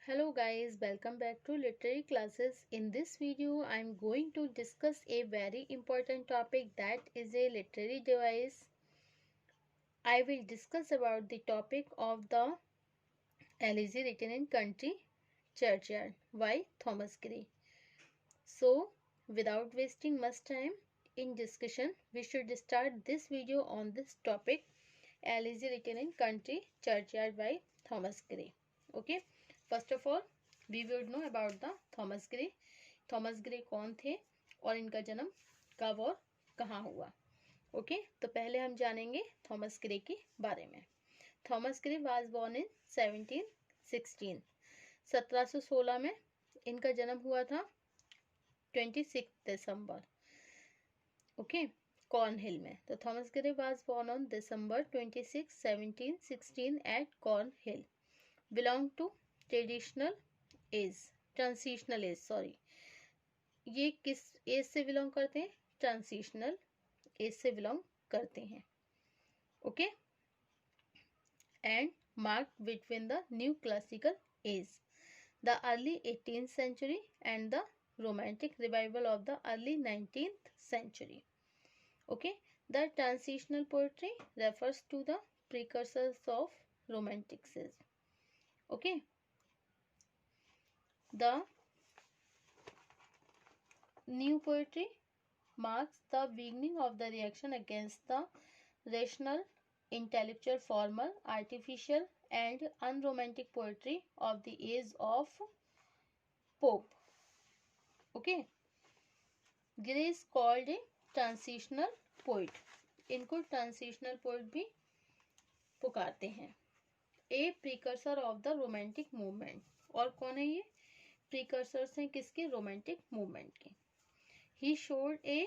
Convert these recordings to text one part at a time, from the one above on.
Hello guys, welcome back to literary classes. In this video, I am going to discuss a very important topic, that is a literary device. I will discuss about the topic of the elegy written in country churchyard by Thomas Gray. So, without wasting much time in discussion, we should start this video on this topic, elegy written in country churchyard by Thomas Gray. Okay, first of all we would know about the Thomas Gray. Thomas Gray कौन थे और इनका जन्म कब और कहाँ हुआ. Okay, तो पहले हम जानेंगे थॉमस ग्रे के बारे में. Thomas Gray was born in 1716. 1716 में इनका जन्म हुआ था 26 दिसंबर. ओके, कॉर्नहिल में. तो Thomas Gray was born on December 26, 1716 at Cornhill. Belong to traditional age, transitional age, sorry, ये किस एज से बिलोंग करते हैं? ट्रांजिशनल एज से बिलोंग करते हैं. Okay, and marked between the new classical as, the early 18th century and the romantic revival of the early 19th century. Okay, the transitional poetry refers to the precursors of romanticism. Okay, the new poetry marks the beginning of the reaction against the rational, intellectual, formal, artificial and unromantic poetry of the age of Pope. Okay, Gray is called a transitional poet. इनको transitional poet भी पुकारते हैं. A precursor of the romantic movement. और कौन है ये? Precursors हैं किसके? रोमांटिक मूवमेंट के. He showed a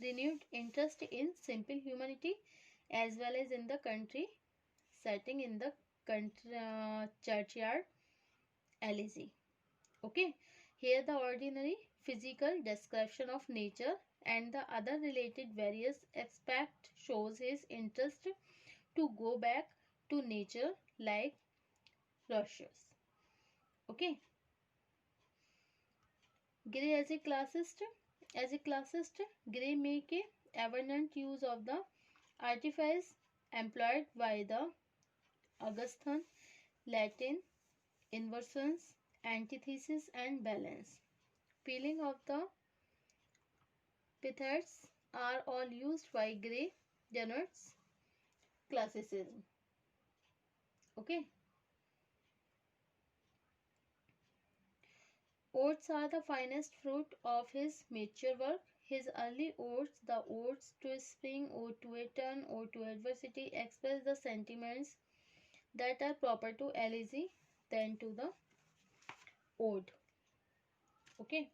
renewed interest in simple humanity as well as in the country setting in the churchyard elegy. Okay, here the ordinary physical description of nature and the other related various aspects shows his interest to go back to nature like rushes. Okay, Gray as a classist. As a classist, Gray make a abundant use of the artifice employed by the Augustan, Latin, inversions, antithesis and balance. Peeling of the epithets are all used by Gray, denotes classicism. Okay. Odes are the finest fruit of his mature work. His early odes, the odes to spring, ode to autumn, ode to adversity, express the sentiments that are proper to elegy than to the ode. Okay.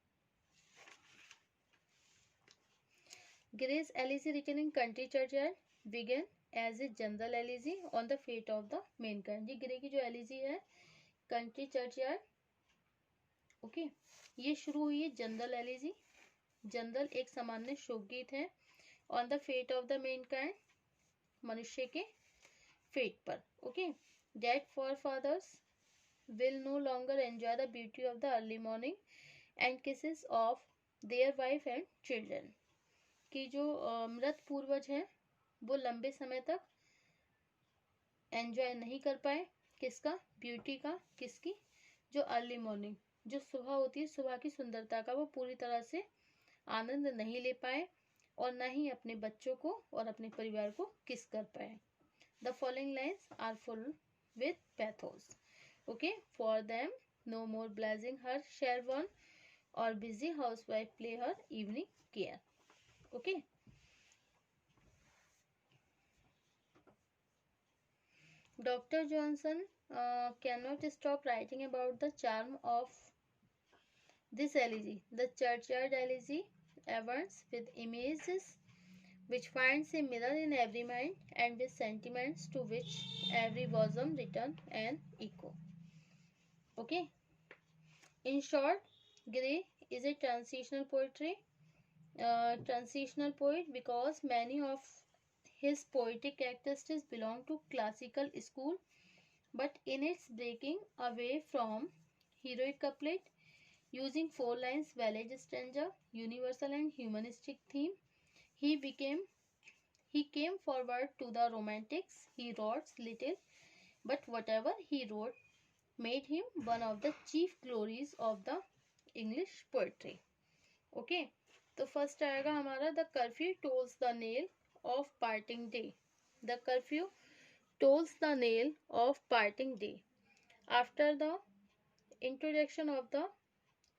Gray's elegy written in country churchyard began as a general elegy on the fate of the mankind. ये grey की जो elegy है country churchyard, okay, ये शुरू हुई है general elegy. General एक सामान्य शोक गीत है on the fate of the mankind, मनुष्य के फेट पर. Okay, dead for fathers will no longer enjoy the beauty of the early morning and kisses of their wife and children. कि जो मृत पूर्वज हैं वो लंबे समय तक एंजॉय नहीं कर पाए. किसका? ब्यूटी का. किसकी? जो अर्ली मॉर्निंग, जो सुबह होती है, सुबह की सुंदरता का वो पूरी तरह से आनंद नहीं ले पाए और ना ही अपने बच्चों को और अपने परिवार को किस कर पाए. The following lines are full with pathos. Okay, for them no more blazing hearth shall वन or busy housewife ply her evening care. Okay, Dr. Johnson cannot stop writing about the charm of this elegy. The churchyard elegy emerges with images which finds a mirror in every mind and with sentiments to which every bosom return an echo. Okay. In short, Gray is a transitional poet because many of his poetic characteristics belong to classical school, but in its breaking away from heroic couplet, using 4 lines, village stanza, universal and humanistic theme. He came forward to the romantics. He wrote little, but whatever he wrote made him one of the chief glories of the English poetry. Okay, तो first आएगा हमारा the curfew tolls the knell of parting day. The curfew tolls the knell of parting day. After the introduction of the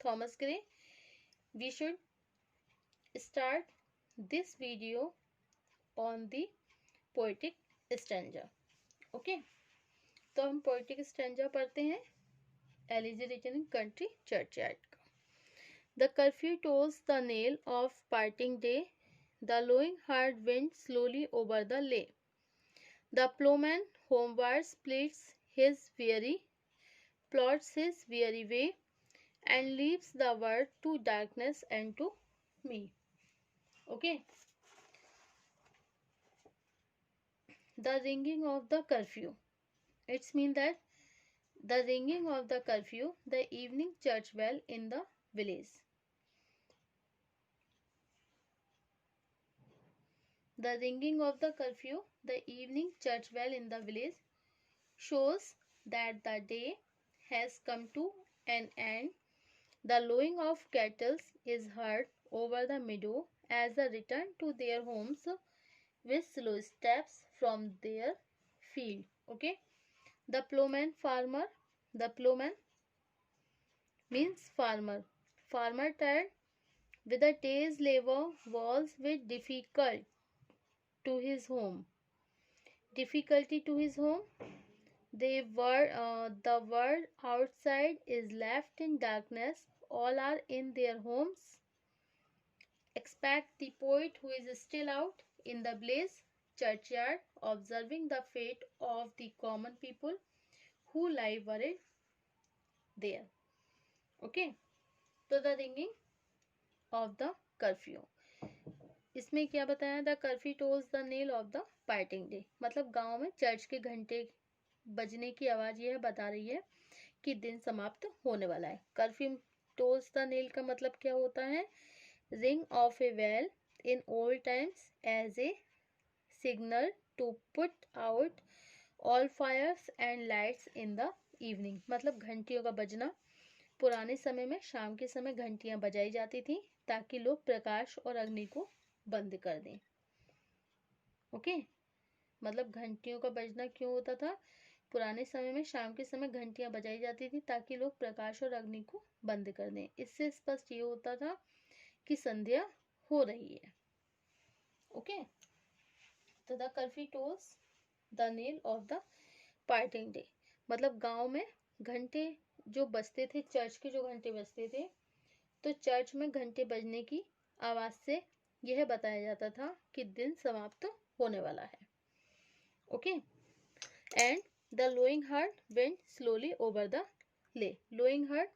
Thomas Gray, we should start this video on the poetic stanza. Okay, तो हम poetic stanza पढ़ते हैं Elegy written in country churchyard का. The curfew tolls the knell of parting day. The lowing hard wind slowly over the lea. The ploughman homeward plods his weary way, and leaves the world to darkness and to me. Okay. The ringing of the curfew. It's mean that the ringing of the curfew, the evening church bell in the village. The ringing of the curfew, the evening church bell in the village, shows that the day has come to an end. The lowing of cattle is heard over the meadow as they return to their homes with slow steps from their field. Okay. The ploughman means farmer. Farmer tired with a day's labor was with difficulty to his home. The world outside is left in darkness. All are in their homes. Except the poet who is still out in the blaze churchyard, observing the fate of the common people who lie buried there. Okay. तो the ringing of the curfew. इसमें क्या बताया? The curfew tolls the knell of the parting day. मतलब गांव में church के घंटे बजने की आवाज यह बता रही है कि दिन समाप्त होने वाला है. कर्फ्यू टोल्स द नेल का मतलब क्या होता है? Ring of a bell in old times as a signal to put out all fires and lights in the evening. मतलब घंटियों का बजना पुराने समय में शाम के समय घंटियां बजाई जाती थी ताकि लोग प्रकाश और अग्नि को बंद कर दें. ओके. मतलब घंटियों का बजना क्यों होता था? पुराने समय में शाम के समय घंटियां बजाई जाती थी ताकि लोग प्रकाश और अग्नि को बंद कर दें. इससे स्पष्ट ये होता था कि संध्या हो रही है. ओके. तो the curfew tolls the knell of the parting day. मतलब गांव में घंटे जो बजते थे, चर्च के जो घंटे बजते थे, तो चर्च में घंटे बजने की आवाज से यह बताया जाता था कि दिन समाप्त होने वाला है. Okay. And the lowing herd went slowly over the lea. Lowing heard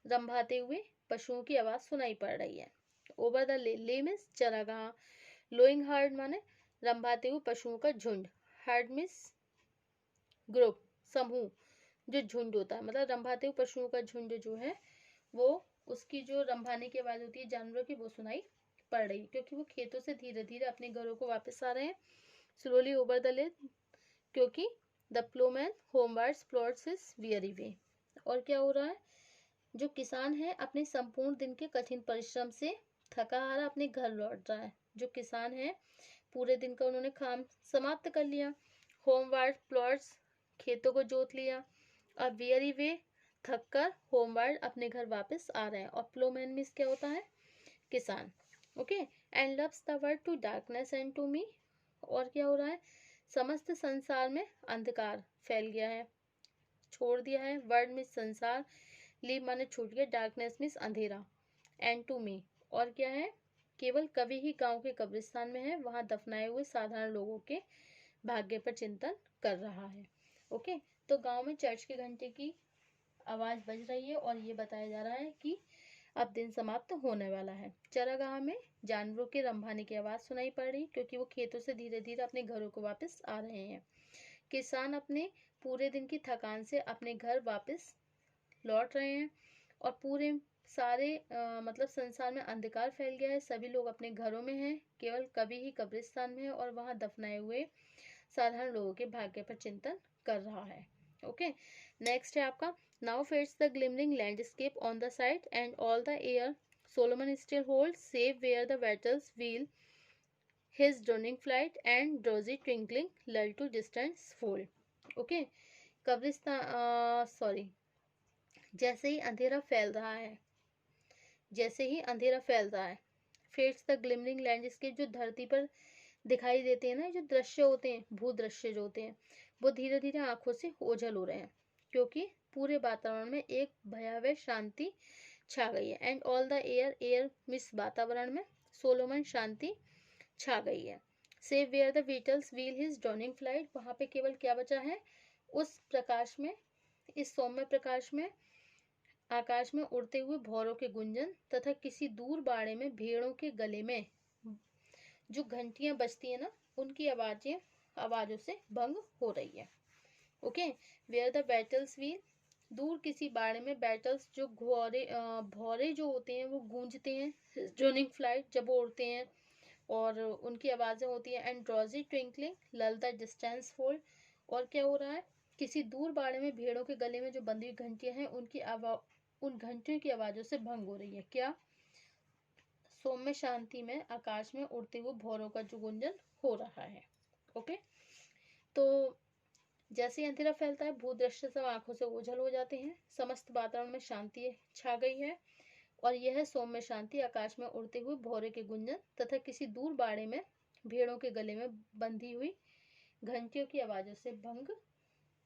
रंभाते हुए पशुओं की आवाज सुनाई पड़ रही है. ओवर द ले. ले मीन्स चरागाह. लोइंग हर्ड माने रंभाते हुए पशुओं का झुंड. हर्ड मीन्स ग्रुप, समूह, जो झुंड होता है. मतलब रंभाते हुए पशुओं का झुंड जो है वो उसकी जो रंभाने की आवाज होती है जानवरों की वो सुनाई पड़ रही, क्योंकि वो खेतों से धीरे धीरे अपने घरों को वापस आ रहे हैं. स्लोली ओवर द ले, क्योंकि the ploughman homewards plods his weary way. और क्या हो रहा है? जो किसान है अपने संपूर्ण दिन के कठिन परिश्रम से थका हारा अपने घर लौट रहा है. जो किसान है पूरे दिन का उन्होंने काम समाप्त कर लिया. होमवर्ड प्लॉट्स खेतों को जोत लिया. अब वियरी वे थक कर होमवर्ड अपने घर वापस आ रहे हैं. और प्लोमैन मीन्स क्या होता है? किसान. Okay. And loves the world to darkness and to me. और क्या हो रहा है? समस्त संसार में अंधकार फैल गया है, छोड़ दिया है. वर्ल्ड मीन्स संसार, लीव माने छूट गया, डार्कनेस मीन्स अंधेरा, एंड टू मी. और क्या है? केवल कवि ही गांव के कब्रिस्तान में है, वहां दफनाए हुए साधारण लोगों के भाग्य पर चिंतन कर रहा है. ओके. तो गांव में चर्च के घंटे की आवाज बज रही है और ये बताया जा रहा है कि अब दिन समाप्त होने वाला है. चरागाह में जानवरों के रंभाने की आवाज सुनाई पड़ रही, क्योंकि वो खेतों से धीरे धीरे अपने घरों को वापस आ रहे हैं. किसान अपने पूरे दिन की थकान से अपने घर वापस लौट रहे हैं और पूरे सारे मतलब संसार में अंधकार फैल गया है, सभी लोग अपने घरों में हैं, केवल कवि ही कब्रिस्तान में है और वहां दफनाए हुए साधारण लोगों के भाग्य पर चिंतन कर रहा है। ओके, नेक्स्ट है आपका now fades the glimmering landscape on the sight and all the air solemn still hold save where the beetles wheel his droning flight and drowsy twinkling lull to distance fold. Okay, कब्रिस्तान sorry, जैसे ही अंधेरा फैल रहा है, जैसे ही अंधेरा फैल रहा है, फेड्स द ग्लिमरिंग लैंडस्केप, जो धरती पर दिखाई देते हैं ना, जो दृश्य होते हैं, भू दृश्य जो होते हैं, वो धीरे धीरे आंखों से ओझल हो रहे हैं, क्योंकि पूरे वातावरण में एक भयावह शांति छा गई है। And all the air, air means वातावरण में सोलोमन शांति छा गई है। Save where the beetles wheel his droning flight, वहां पे केवल क्या बचा है, उस प्रकाश में, इस सौम्य प्रकाश में आकाश में उड़ते हुए भौरों के गुंजन तथा किसी दूर बाड़े में भेड़ों के गले में जो घंटियां बजती है ना, उनकी आवाजों से भंग हो रही है। Okay, where the beetles wheel, दूर किसी बाड़े में बैटल्स, जो भौरे जो होते हैं वो गूंजते हैं, ड्रोनिंग फ्लाइट जब वो उड़ते हैं और उनकी आवाजें होती है। एंड ड्रॉजी ट्विंकलिंग लल द डिस्टेंस फोल्ड, और क्या हो रहा है, किसी दूर बाड़े में भेड़ों के गले में जो बंधी हुई घंटियां हैं उन घंटियों की आवाजों से भंग हो रही है। क्या, सौम्य शांति में आकाश में उड़ते हुए भौरों का जो गुंजन हो रहा है। ओके, तो जैसे ही अंधेरा फैलता है, भूदृश्य सब आंखों से ओझल हो जाते हैं, समस्त वातावरण में शांति छा गई है और यह सौम्य शांति आकाश में उड़ते हुए भौरे के गुंजन तथा किसी दूर बाड़े में भेड़ों के गले में बंधी हुई घंटियों की आवाजों से भंग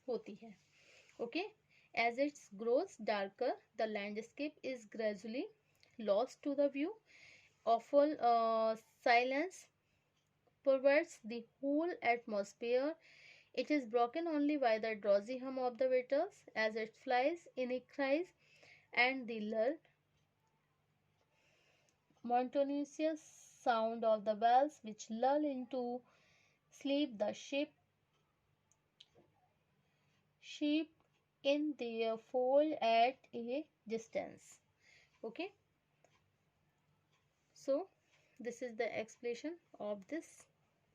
होती है। Okay, as it's grows darker the landscape is gradually lost to the view, awful silence pervades the whole atmosphere. It is broken only by the drowsy hum of the waiters as it flies in a cries and the lull monotonous sound of the bells which lull into sleep the sheep in their fold at a distance. Okay, so this is the explanation of this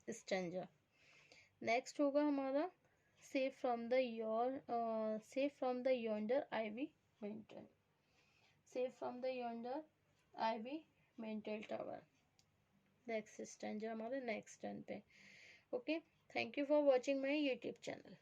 stanza. Next होगा हमारा safe from the yonder ivy mantle, safe from the yonder ivy mantle tower, next stanza हमारे next turn पे। Okay, thank you for watching my YouTube channel.